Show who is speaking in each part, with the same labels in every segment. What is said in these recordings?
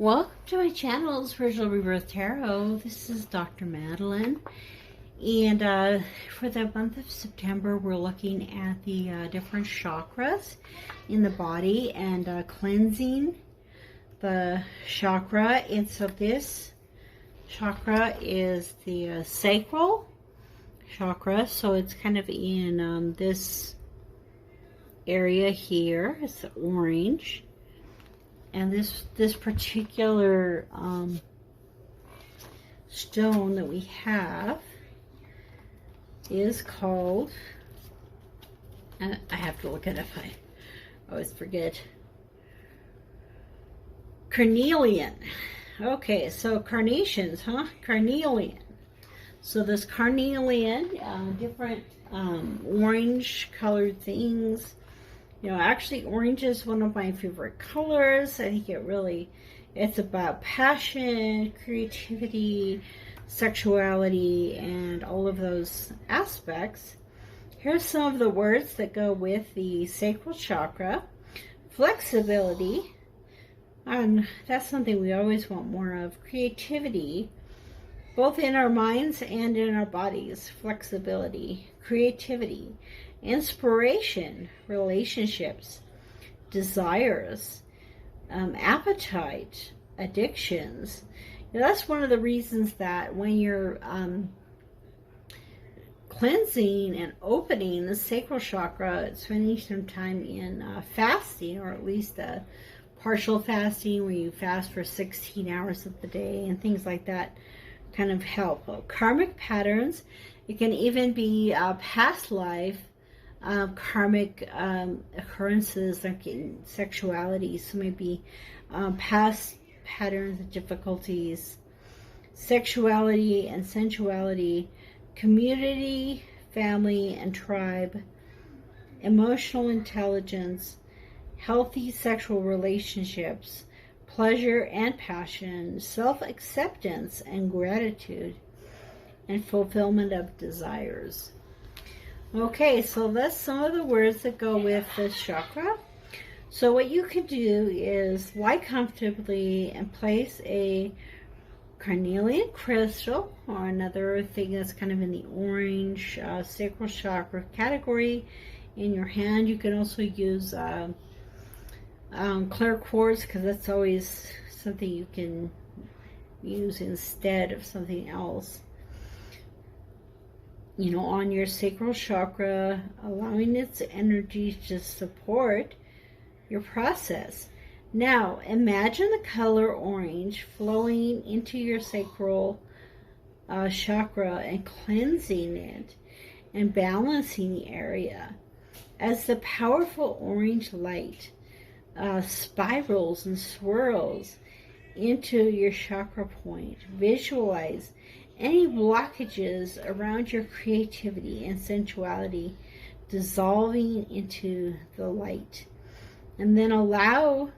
Speaker 1: Welcome to my channel, Spiritual Rebirth Tarot. This is Dr. Madelyn. And for the month of September, we're looking at the different chakras in the body and cleansing the chakra. And so this chakra is the Sacral Chakra. So it's kind of in this area here. It's orange. And this particular stone that we have is called, and I have to look it up, I always forget, carnelian. Okay, so carnations, huh? Carnelian. So this carnelian, different orange colored things. You know, actually orange is one of my favorite colors. I think it's about passion, creativity, sexuality, and all of those aspects. Here's some of the words that go with the sacral chakra. Flexibility, and that's something we always want more of. Creativity, both in our minds and in our bodies. Flexibility, creativity. Inspiration, relationships, desires, appetite, addictions. You know, that's one of the reasons that when you're cleansing and opening the sacral chakra, spending some time in fasting, or at least partial fasting, where you fast for 16 hours of the day and things like that, kind of help. Karmic patterns, it can even be past life karmic occurrences, like in sexuality. So maybe past patterns of difficulties, sexuality and sensuality, community, family and tribe, emotional intelligence, healthy sexual relationships, pleasure and passion, self-acceptance and gratitude, and fulfillment of desires. Okay, so that's some of the words that go with this chakra. So what you could do is lie comfortably and place a carnelian crystal, or another thing that's kind of in the orange sacral chakra category, in your hand. You can also use clear quartz, because that's always something you can use instead of something else. You know, on your sacral chakra, allowing its energy to support your process. Now, imagine the color orange flowing into your sacral chakra and cleansing it and balancing the area as the powerful orange light spirals and swirls into your chakra point. Visualize any blockages around your creativity and sensuality dissolving into the light. And then allow,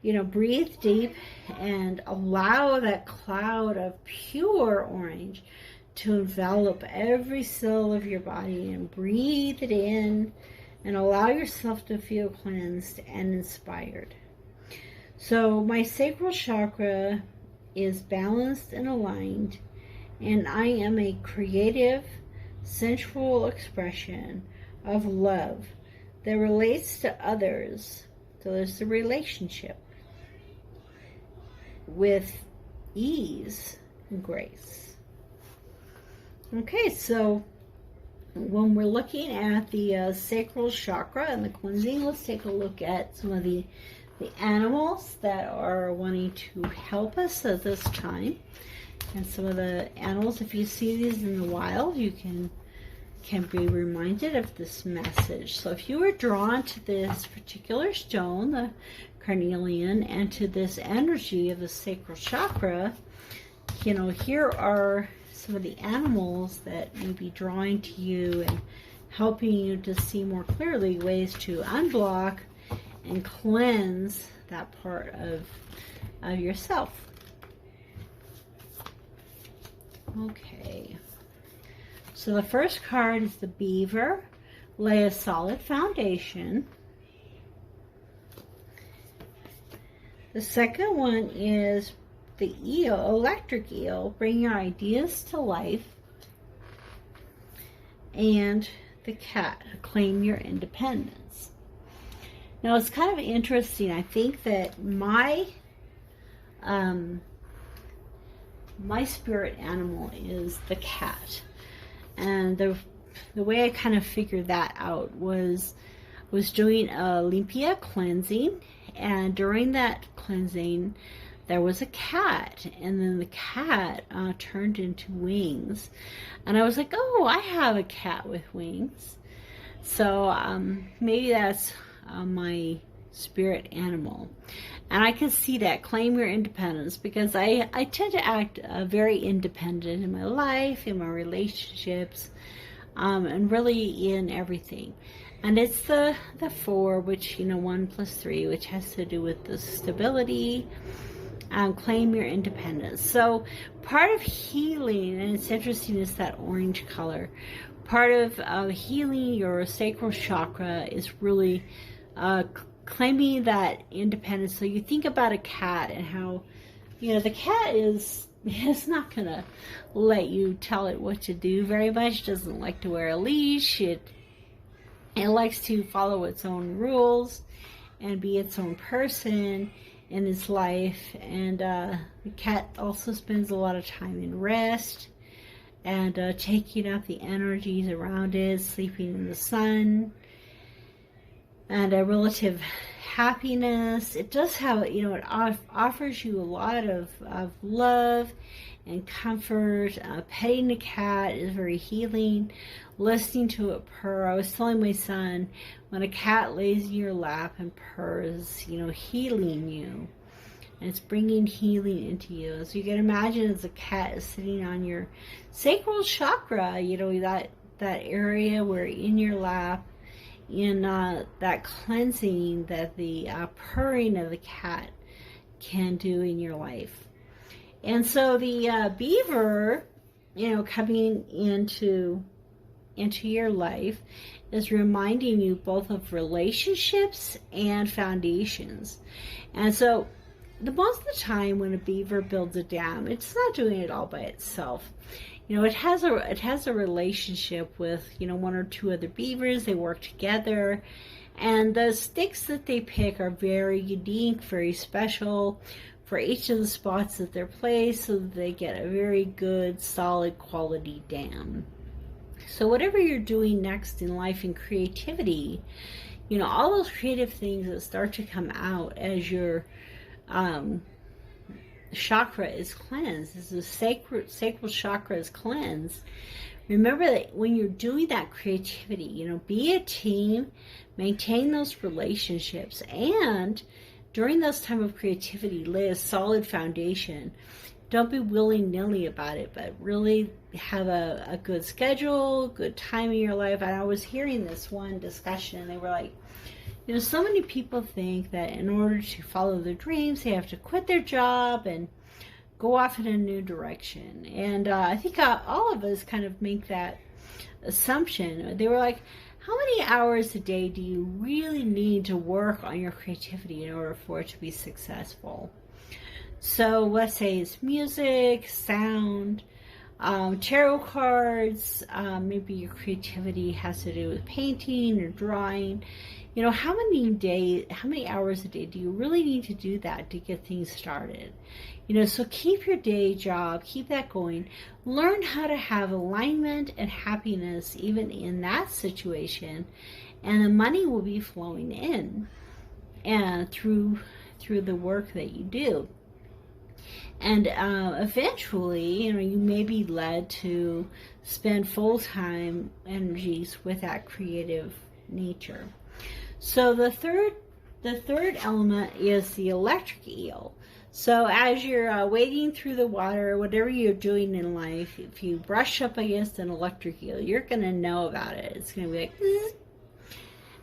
Speaker 1: breathe deep and allow that cloud of pure orange to envelop every cell of your body, and breathe it in and allow yourself to feel cleansed and inspired. So my sacral chakra is balanced and aligned, and I am a creative, sensual expression of love that relates to others. So there's the relationship with ease and grace. Okay, so when we're looking at the sacral chakra and the cleansing, let's take a look at some of the animals that are wanting to help us at this time. And some of the animals, if you see these in the wild, you can be reminded of this message. So if you were drawn to this particular stone, the carnelian, and to this energy of the sacral chakra, here are some of the animals that may be drawing to you and helping you to see more clearly ways to unblock and cleanse that part of yourself. Okay, so the first card is the beaver. Lay a solid foundation. The second one is the eel, electric eel, bring your ideas to life. And the cat, claim your independence. Now it's kind of interesting. I think that my spirit animal is the cat, and the way I kind of figured that out was doing a limpia cleansing, and during that cleansing there was a cat, and then the cat turned into wings, and I was like, oh, I have a cat with wings. So maybe that's my spirit animal. And I can see that, claim your independence, because I tend to act very independent in my life, in my relationships, and really in everything. And it's the 4, which, 1 plus 3, which has to do with the stability. Claim your independence. So part of healing, and it's interesting, is that orange color. Part of healing your sacral chakra is really claiming that independence. So you think about a cat and how, the cat is not gonna let you tell it what to do very much. It doesn't like to wear a leash. It likes to follow its own rules and be its own person in its life. And the cat also spends a lot of time in rest and taking up the energies around it, sleeping in the sun, and a relative happiness. It does have, it offers you a lot of love and comfort. Petting a cat is very healing. Listening to it purr. I was telling my son, when a cat lays in your lap and purrs, healing you. And it's bringing healing into you. So you can imagine as a cat is sitting on your sacral chakra, that area where in your lap, in that cleansing that the purring of the cat can do in your life. And so the beaver, coming into your life is reminding you both of relationships and foundations. And so most of the time when a beaver builds a dam, it's not doing it all by itself. It has a relationship with, 1 or 2 other beavers. They work together, and the sticks that they pick are very unique, very special for each of the spots that they're placed, so that they get a very good, solid quality dam. So whatever you're doing next in life in creativity, all those creative things that start to come out as your chakra is cleansed, as the sacral chakra is cleansed. Remember that when you're doing that creativity, be a team, maintain those relationships, and during this time of creativity, lay a solid foundation. Don't be willy-nilly about it, but really have a good schedule, good time in your life. And I was hearing this one discussion, and they were like, so many people think that in order to follow their dreams, they have to quit their job and go off in a new direction. And I think all of us kind of make that assumption. They were like, how many hours a day do you really need to work on your creativity in order for it to be successful? So let's say it's music, sound, tarot cards, maybe your creativity has to do with painting or drawing. How many hours a day do you really need to do that to get things started? So keep your day job, keep that going. Learn how to have alignment and happiness even in that situation, and the money will be flowing in and through the work that you do. And eventually, you may be led to spend full-time energies with that creative nature. So the third element is the electric eel. So as you're wading through the water, whatever you're doing in life, if you brush up against an electric eel, you're going to know about it. It's going to be like,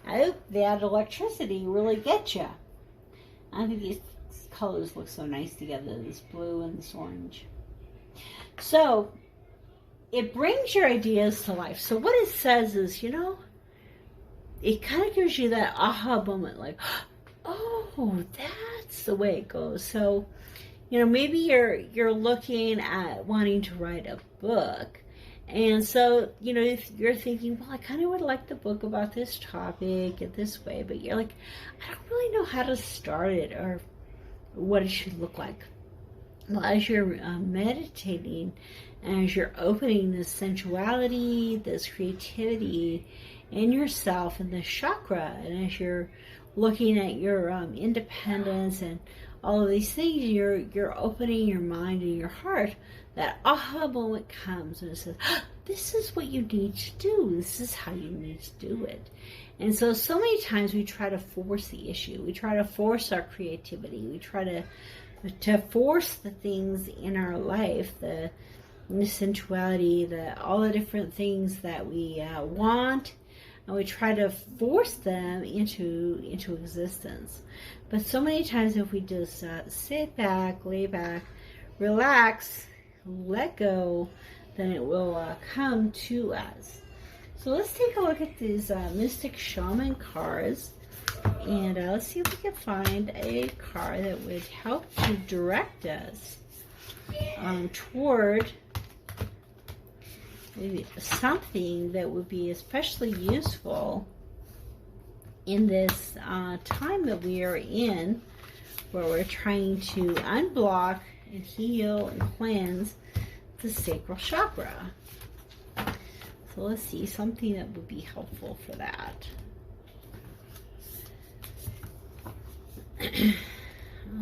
Speaker 1: oh, that electricity really gets you. I think these colors look so nice together, this blue and this orange. So it brings your ideas to life. So what it says is, it kind of gives you that aha moment, like, oh, that's the way it goes. So, you know, maybe you're looking at wanting to write a book. And so, you know, if you're thinking, well, I kind of would like the book about this topic in this way, but you're like, I don't really know how to start it or what it should look like. Well, as you're meditating, as you're opening this sensuality, this creativity in yourself and this chakra, and as you're looking at your independence and all of these things, you're opening your mind and your heart. That aha moment comes and it says, oh, this is what you need to do. This is how you need to do it. And so many times we try to force the issue. We try to force our creativity. We try to force the things in our life, the sensuality, all the different things that we want, and we try to force them into existence. But so many times if we just sit back, lay back, relax, let go, then it will come to us. So let's take a look at these Mystic Shaman cards, and let's see if we can find a card that would help to direct us toward maybe something that would be especially useful in this time that we are in, where we're trying to unblock and heal and cleanse the sacral chakra. So let's see, something that would be helpful for that.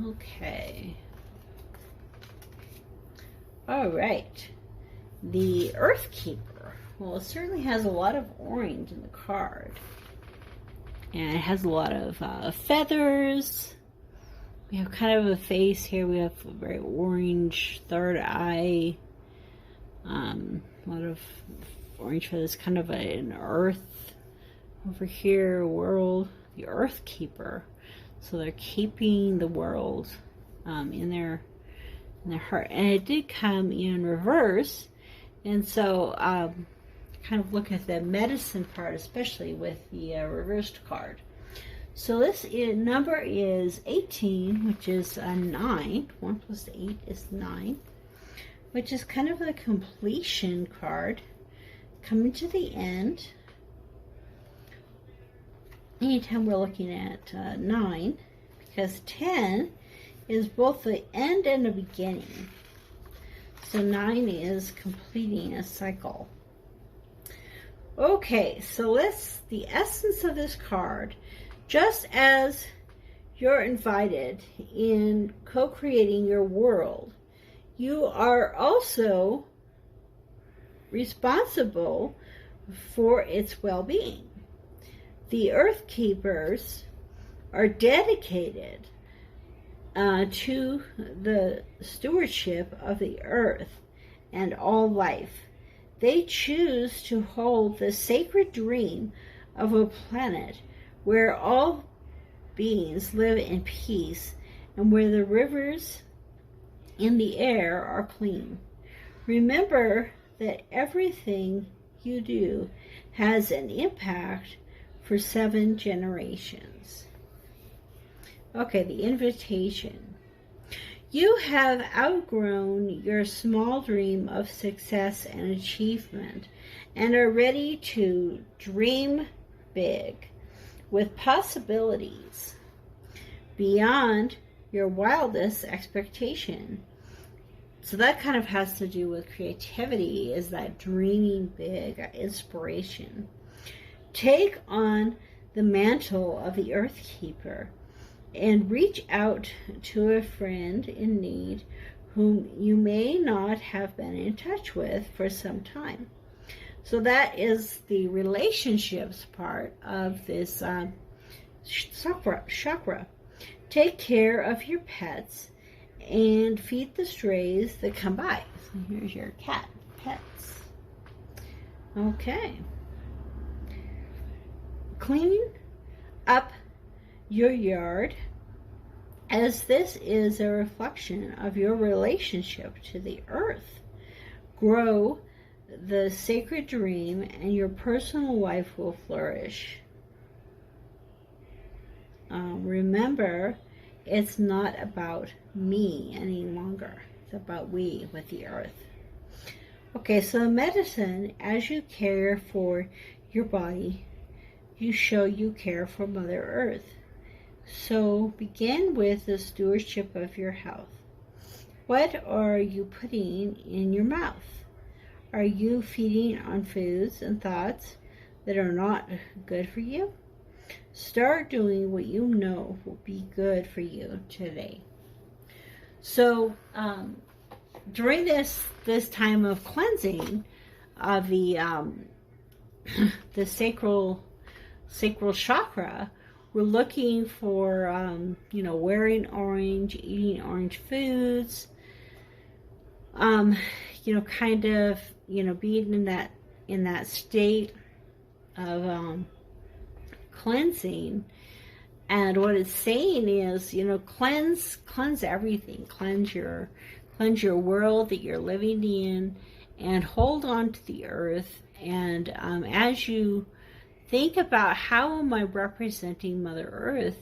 Speaker 1: Okay. All right. The Earth Keeper. Well, it certainly has a lot of orange in the card. And it has a lot of feathers. We have kind of a face here. We have a very orange third eye. A lot of orange feathers, kind of an earth over here, world. The Earth Keeper. So they're keeping the world in their heart. And it did come in reverse. And so kind of look at the medicine part, especially with the reversed card. So this number is 18, which is 9. 1 plus 8 is 9, which is kind of a completion card. Coming to the end. Anytime we're looking at 9, because 10 is both the end and the beginning. So 9 is completing a cycle. Okay, so the essence of this card, just as you're invited in co-creating your world, you are also responsible for its well-being. The Earth Keepers are dedicated to the stewardship of the earth and all life. They choose to hold the sacred dream of a planet where all beings live in peace and where the rivers in the air are clean. Remember that everything you do has an impact for 7 generations. Okay, the invitation. You have outgrown your small dream of success and achievement and are ready to dream big with possibilities beyond your wildest expectation. So that kind of has to do with creativity, is that dreaming big, inspiration. Take on the mantle of the Earth Keeper and reach out to a friend in need whom you may not have been in touch with for some time. So that is the relationships part of this chakra. Take care of your pets and feed the strays that come by. So here's your cat pets. Okay. Clean up your yard, as this is a reflection of your relationship to the earth. Grow the sacred dream and your personal life will flourish. Remember, it's not about me any longer. It's about we with the earth. Okay, so the medicine, as you care for your body, you show you care for Mother Earth. So begin with the stewardship of your health. What are you putting in your mouth? Are you feeding on foods and thoughts that are not good for you? Start doing what you know will be good for you today. So during this time of cleansing of the sacral chakra, we're looking for wearing orange, eating orange foods, kind of being in that state of cleansing. And what it's saying is, cleanse everything, cleanse your world that you're living in, and hold on to the earth. And as you think about how am I representing Mother Earth,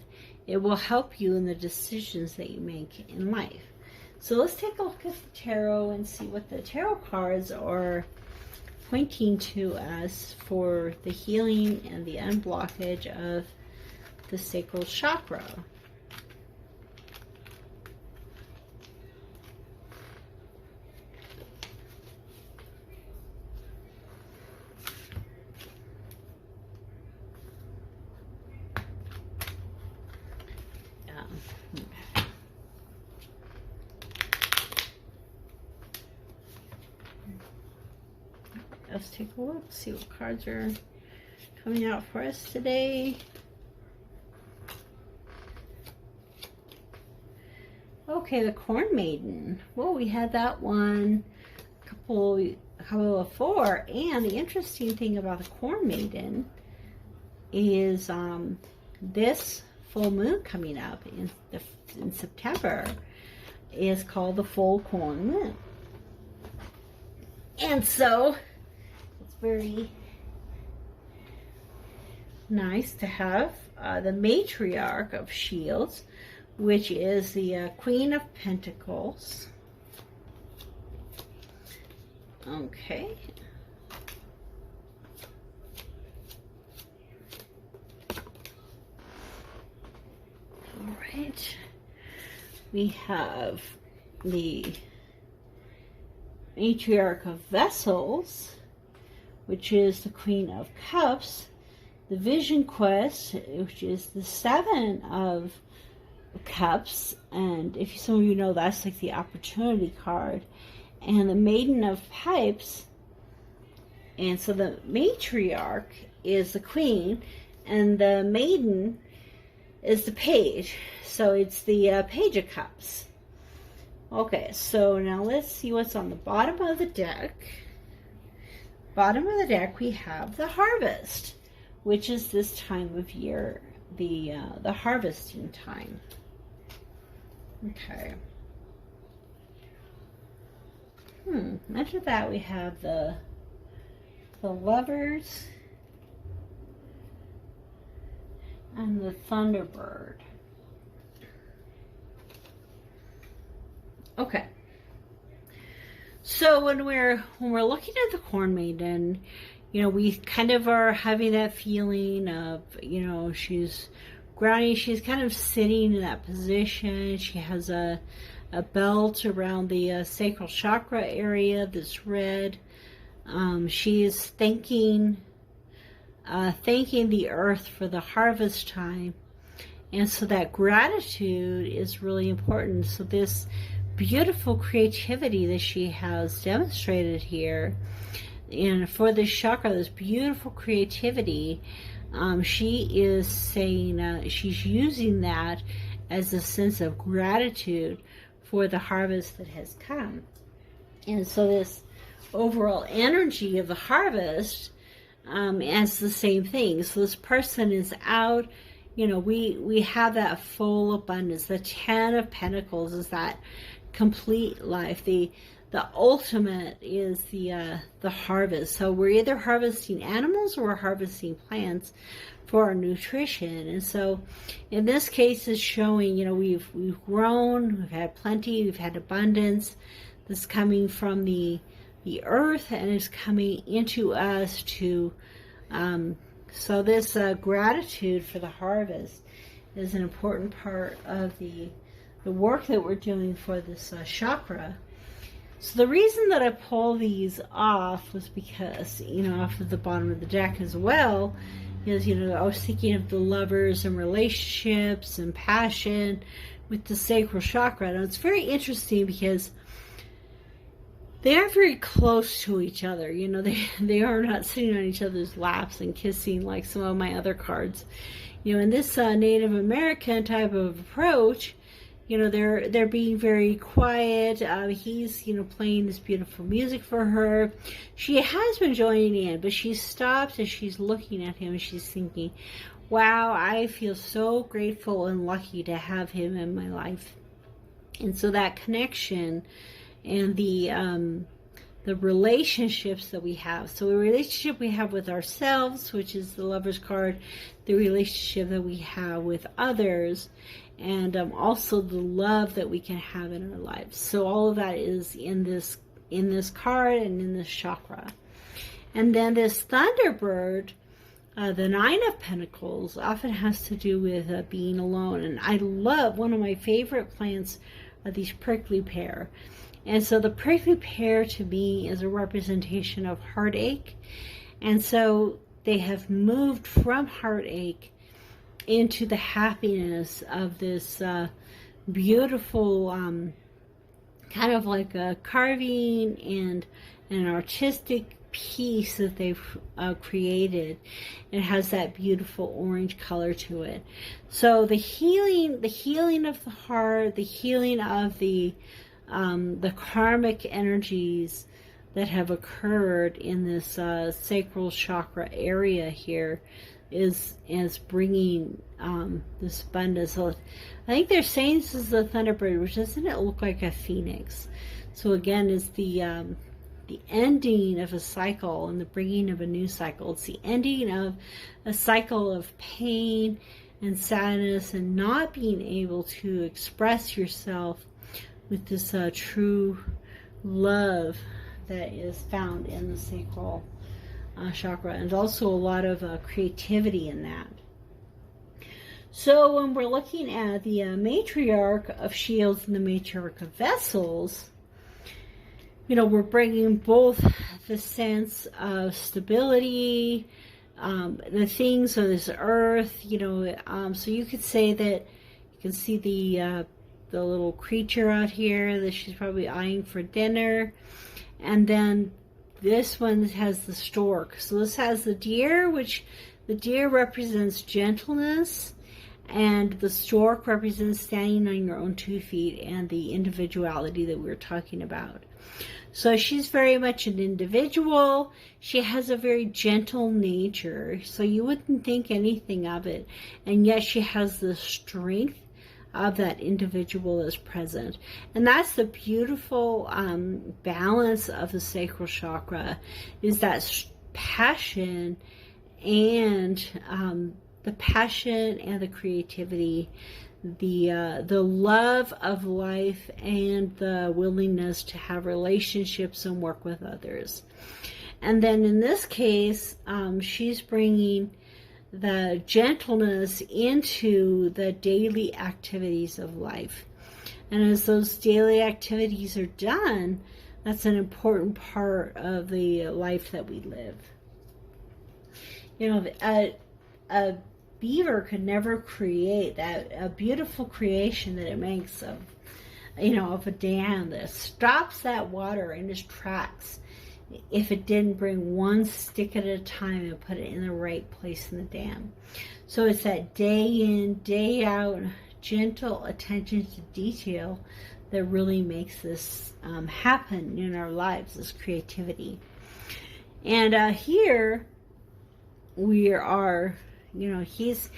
Speaker 1: it will help you in the decisions that you make in life. So let's take a look at the tarot and see what the tarot cards are pointing to us for the healing and the unblockage of the sacral chakra. Let's take a look, see what cards are coming out for us today. Okay, the Corn Maiden. Well, we had that one a couple before, and the interesting thing about the Corn Maiden is this full moon coming up in September is called the full corn moon, and so it's very nice to have the matriarch of shields, which is the Queen of Pentacles. Okay. All right. We have the matriarch of vessels, which is the Queen of Cups. The Vision Quest, which is the Seven of Cups, and if some of you know, that's like the opportunity card. And the Maiden of Pipes, and so the matriarch is the queen, and the maiden is the page, so it's the Page of Cups. Okay, so now let's see what's on the bottom of the deck. Bottom of the deck, we have the Harvest, which is this time of year, the harvesting time. Okay. After that, we have the Lovers and the Thunderbird. Okay. So when we're looking at the Corn Maiden, we kind of are having that feeling of, she's grounding, she's kind of sitting in that position. She has a belt around the sacral chakra area that's red. She's thanking the earth for the harvest time. And so that gratitude is really important. So this beautiful creativity that she has demonstrated here, and for this chakra, this beautiful creativity, she is saying she's using that as a sense of gratitude for the harvest that has come. And so this overall energy of the harvest as the same thing. So this person is out, we have that full abundance. The Ten of Pentacles is that complete life. The the ultimate is the harvest. So we're either harvesting animals or we're harvesting plants for our nutrition. And so in this case it's showing, you know, we've grown, we've had plenty, we've had abundance. This is coming from the earth and is coming into us to so this gratitude for the harvest is an important part of the work that we're doing for this chakra. So the reason that I pull these off was because, you know, off of the bottom of the deck as well, is, you know, I was thinking of the lovers and relationships and passion with the sacral chakra. And it's very interesting because they are very close to each other. You know, they are not sitting on each other's laps and kissing like some of my other cards. You know, in this Native American type of approach, you know, they're being very quiet. He's, you know, playing this beautiful music for her. She has been joining in, but she stops and she's looking at him and she's thinking, wow, I feel so grateful and lucky to have him in my life. And so that connection and the relationships that we have. So the relationship we have with ourselves, which is the Lover's card, the relationship that we have with others, and also the love that we can have in our lives. So all of that is in this card and in this chakra. And then this Thunderbird, the Nine of Pentacles, often has to do with being alone. And I love, one of my favorite plants are these prickly pear. And so the prickly pear to me is a representation of heartache. And so they have moved from heartache into the happiness of this beautiful kind of like a carving and an artistic piece that they've created. It has that beautiful orange color to it. So the healing of the heart, the healing of the karmic energies that have occurred in this sacral chakra area here is bringing this abundance. So I think they're saying this is the Thunderbird, which doesn't it look like a phoenix? So again, it's the ending of a cycle and the bringing of a new cycle. It's the ending of a cycle of pain and sadness and not being able to express yourself with this true love that is found in the sacral chakra, and also a lot of creativity in that. So when we're looking at the matriarch of shields and the matriarch of vessels, you know, we're bringing both the sense of stability, the things of this earth, you know, so you could say that you can see the little creature out here that she's probably eyeing for dinner. And then this one has the stork. So this has the deer, which the deer represents gentleness, and the stork represents standing on your own 2 feet and the individuality that we were talking about. So she's very much an individual. She has a very gentle nature, so you wouldn't think anything of it, and yet she has the strength of that individual is present. And that's the beautiful balance of the sacral chakra, is that passion and the passion and the creativity, the love of life, and the willingness to have relationships and work with others. And then in this case, she's bringing the gentleness into the daily activities of life. And as those daily activities are done, that's an important part of the life that we live. You know, a beaver could never create a beautiful creation that it makes of, you know, of a dam that stops that water in its tracks if it didn't bring one stick at a time and put it in the right place in the dam. So it's that day in, day out, gentle attention to detail that really makes this happen in our lives, this creativity. And here we are, you know, he's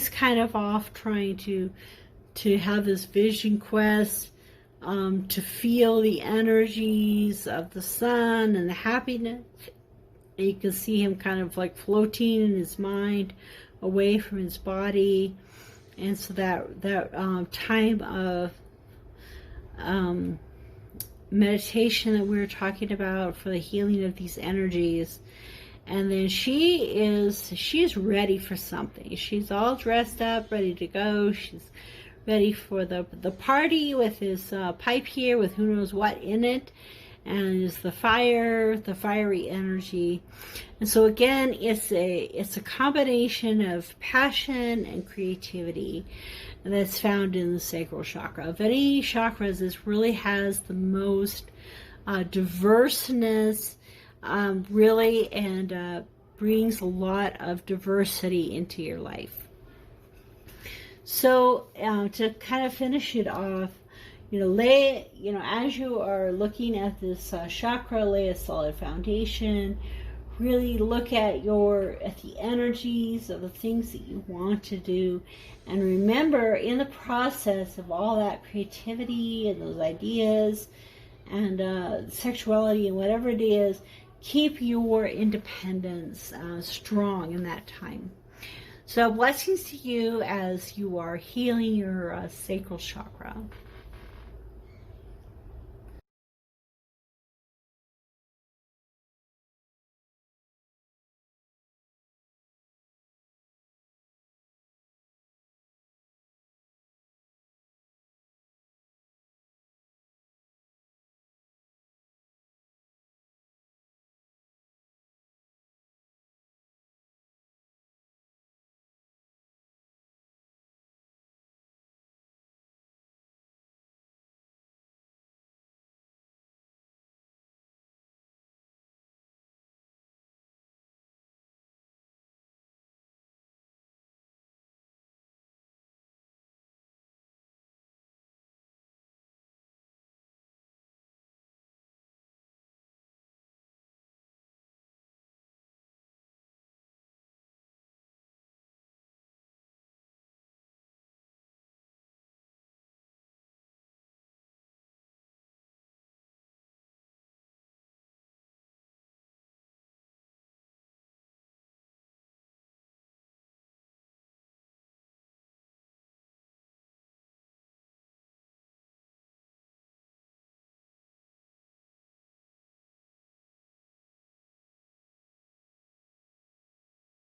Speaker 1: kind of off trying to have this vision quest to feel the energies of the sun and the happiness. And you can see him kind of like floating in his mind away from his body. And so that time of meditation that we were talking about for the healing of these energies. And then she's ready for something. She's all dressed up, ready to go. She's ready for the party with his pipe here with who knows what in it. And is the fiery energy. And so again, it's a combination of passion and creativity that's found in the sacral chakra. Of any chakras, this really has the most diverseness, really, and brings a lot of diversity into your life. So to kind of finish it off, as you are looking at this chakra, lay a solid foundation. Really look at the energies of the things that you want to do. And remember, in the process of all that creativity and those ideas and sexuality and whatever it is, keep your independence strong in that time. So blessings to you as you are healing your sacral chakra.